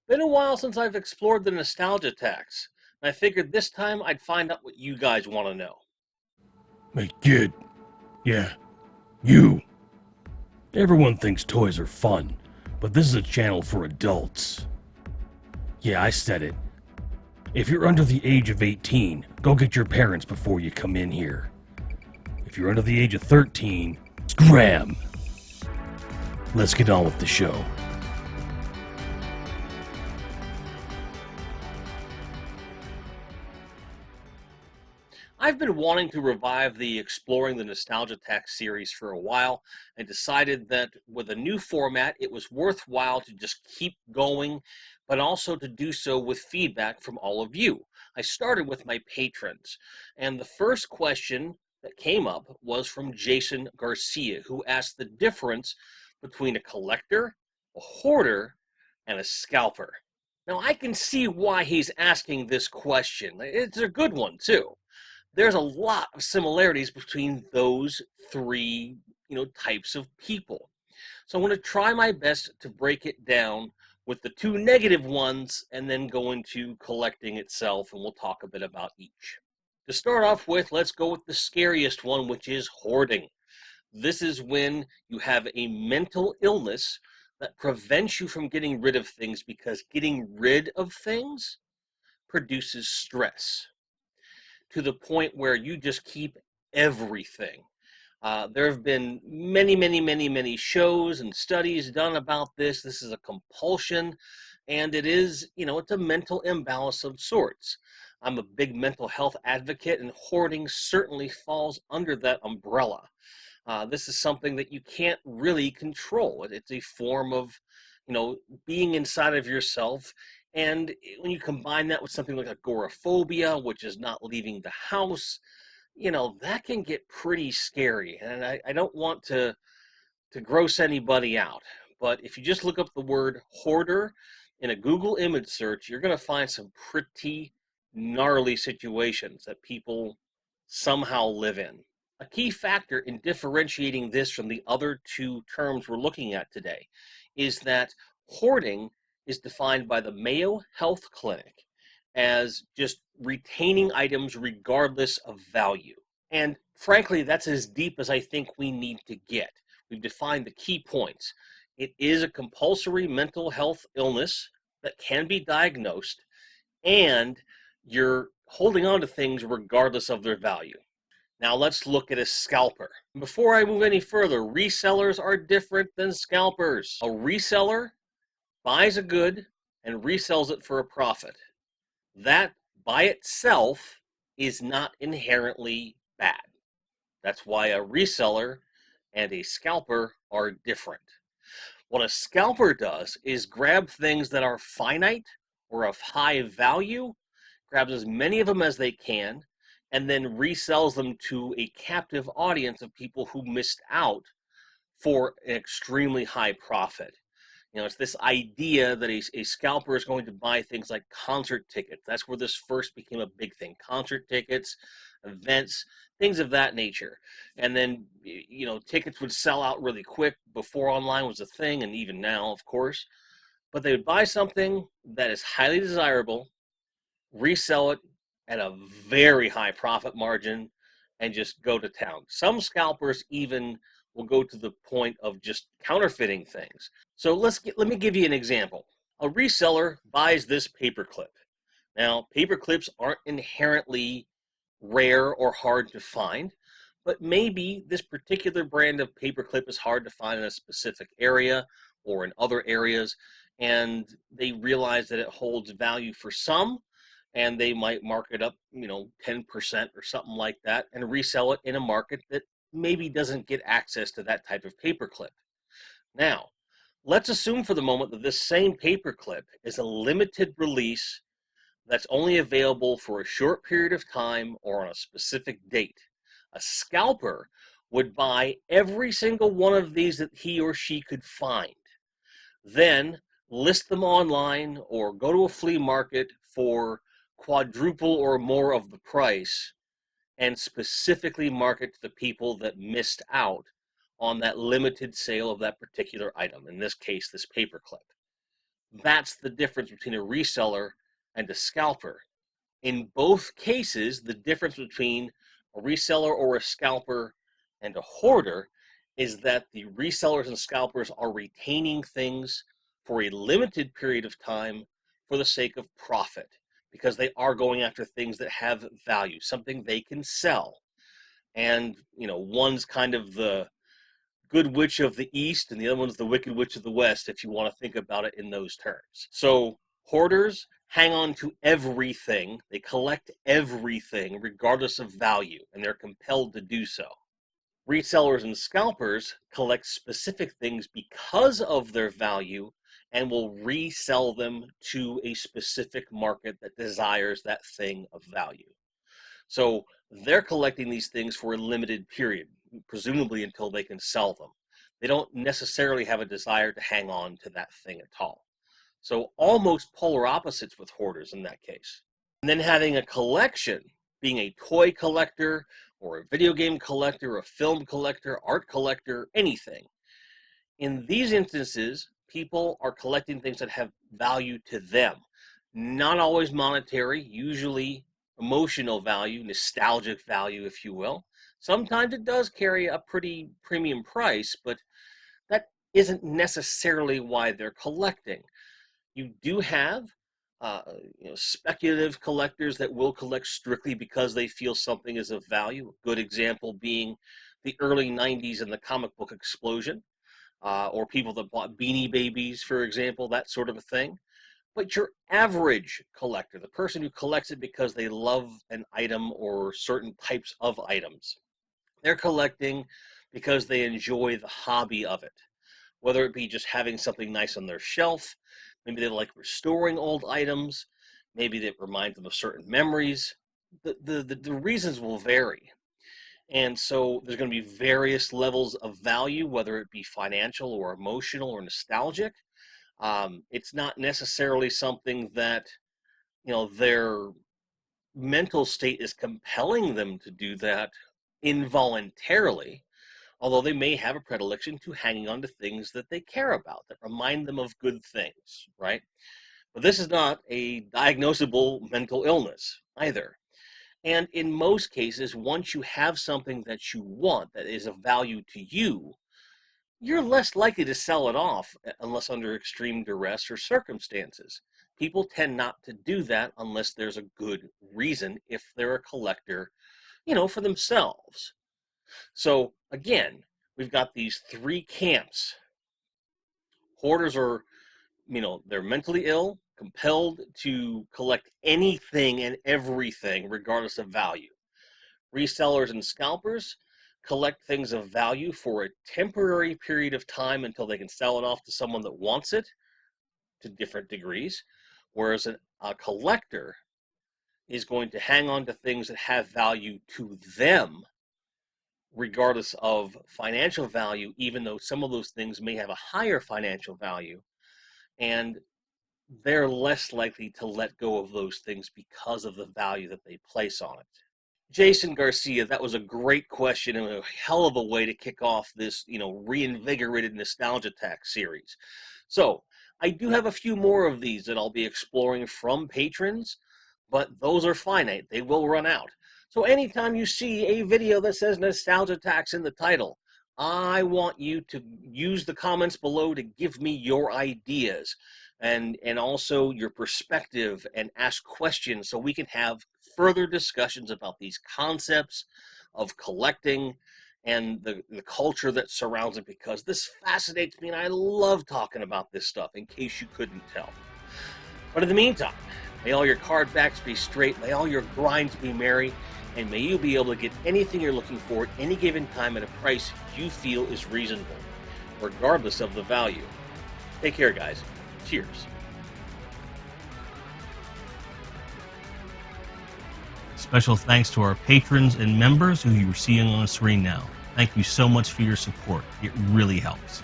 Been a while since I've explored the nostalgia tax, and I figured this time I'd find out what you guys want to know. Hey, kid. Yeah, you. Everyone thinks toys are fun, but this is a channel for adults. Yeah, I said it. If you're under the age of 18, go get your parents before you come in here. If you're under the age of 13, scram! Let's get on with the show. I've been wanting to revive the Exploring the Nostalgia Tax series for a while and decided that with a new format, it was worthwhile to just keep going, but also to do so with feedback from all of you. I started with my patrons, and the first question that came up was from Jason Garcia, who asked the difference between a collector, a hoarder, and a scalper. Now, I can see why he's asking this question. It's a good one, too. There's a lot of similarities between those three, types of people. So I'm going to try my best to break it down with the two negative ones and then go into collecting itself, and we'll talk a bit about each. To start off with, let's go with the scariest one, which is hoarding. This is when you have a mental illness that prevents you from getting rid of things because getting rid of things produces stress to the point where you just keep everything. There have been many, many, many, many shows and studies done about this. This is a compulsion, and it is, it's a mental imbalance of sorts. I'm a big mental health advocate, and hoarding certainly falls under that umbrella. This is something that you can't really control. It's a form of, being inside of yourself. And when you combine that with something like agoraphobia, which is not leaving the house, that can get pretty scary. And I don't want to gross anybody out. But if you just look up the word hoarder in a Google image search, you're going to find some pretty gnarly situations that people somehow live in. A key factor in differentiating this from the other two terms we're looking at today is that hoarding is defined by the Mayo Health Clinic as just retaining items regardless of value. And frankly, that's as deep as I think we need to get. We've defined the key points. It is a compulsory mental health illness that can be diagnosed, and you're holding on to things regardless of their value. Now let's look at a scalper. Before I move any further, resellers are different than scalpers. A reseller buys a good and resells it for a profit. That by itself is not inherently bad. That's why a reseller and a scalper are different. What a scalper does is grab things that are finite or of high value, grabs as many of them as they can, and then resells them to a captive audience of people who missed out for an extremely high profit. It's this idea that a scalper is going to buy things like concert tickets. That's where this first became a big thing. Concert tickets, events, things of that nature. And then, tickets would sell out really quick before online was a thing, and even now, of course. But they would buy something that is highly desirable, resell it at a very high profit margin, and just go to town. Some scalpers even will go to the point of just counterfeiting things. So let me give you an example. A reseller buys this paperclip. Now, paperclips aren't inherently rare or hard to find, but maybe this particular brand of paperclip is hard to find in a specific area or in other areas, and they realize that it holds value for some, and they might mark it up, 10% or something like that, and resell it in a market that maybe doesn't get access to that type of paperclip. Now, let's assume for the moment that this same paperclip is a limited release that's only available for a short period of time or on a specific date. A scalper would buy every single one of these that he or she could find, then list them online or go to a flea market for quadruple or more of the price, and specifically market to the people that missed out on that limited sale of that particular item, in this case, this paperclip. That's the difference between a reseller and a scalper. In both cases, the difference between a reseller or a scalper and a hoarder is that the resellers and scalpers are retaining things for a limited period of time for the sake of profit, because they are going after things that have value, something they can sell. And, one's kind of the good witch of the East, and the other one's the wicked witch of the West, if you want to think about it in those terms. So hoarders hang on to everything. They collect everything regardless of value, and they're compelled to do so. Resellers and scalpers collect specific things because of their value and will resell them to a specific market that desires that thing of value. So they're collecting these things for a limited period, presumably until they can sell them. They don't necessarily have a desire to hang on to that thing at all. So almost polar opposites with hoarders in that case. And then having a collection, being a toy collector or a video game collector, a film collector, art collector, anything. In these instances, people are collecting things that have value to them. Not always monetary, usually emotional value, nostalgic value, if you will. Sometimes it does carry a pretty premium price, but that isn't necessarily why they're collecting. You do have speculative collectors that will collect strictly because they feel something is of value. A good example being the early 90s and the comic book explosion, or people that bought Beanie Babies, for example, that sort of a thing. But your average collector, the person who collects it because they love an item or certain types of items, they're collecting because they enjoy the hobby of it. Whether it be just having something nice on their shelf, maybe they like restoring old items, maybe that reminds them of certain memories. The reasons will vary. And so there's going to be various levels of value, whether it be financial or emotional or nostalgic. It's not necessarily something that, their mental state is compelling them to do that involuntarily, although they may have a predilection to hanging on to things that they care about, that remind them of good things, right? But this is not a diagnosable mental illness either. And in most cases, once you have something that you want that is of value to you, you're less likely to sell it off unless under extreme duress or circumstances. People tend not to do that unless there's a good reason if they're a collector, for themselves. So again, we've got these three camps. Hoarders are, they're mentally ill, compelled to collect anything and everything regardless of value. Resellers and scalpers collect things of value for a temporary period of time until they can sell it off to someone that wants it to different degrees, whereas a collector is going to hang on to things that have value to them regardless of financial value, even though some of those things may have a higher financial value, and they're less likely to let go of those things because of the value that they place on it. Jason Garcia, that was a great question and a hell of a way to kick off this, reinvigorated Nostalgia Tax series. So I do have a few more of these that I'll be exploring from patrons, but those are finite. They will run out. So anytime you see a video that says Nostalgia Tax in the title, I want you to use the comments below to give me your ideas and also your perspective, and ask questions so we can have further discussions about these concepts of collecting and the culture that surrounds it, because this fascinates me and I love talking about this stuff, in case you couldn't tell. But in the meantime, may all your card backs be straight, may all your grinds be merry, and may you be able to get anything you're looking for at any given time at a price you feel is reasonable, regardless of the value. Take care, guys. Cheers. Special thanks to our patrons and members who you're seeing on the screen now. Thank you so much for your support. It really helps.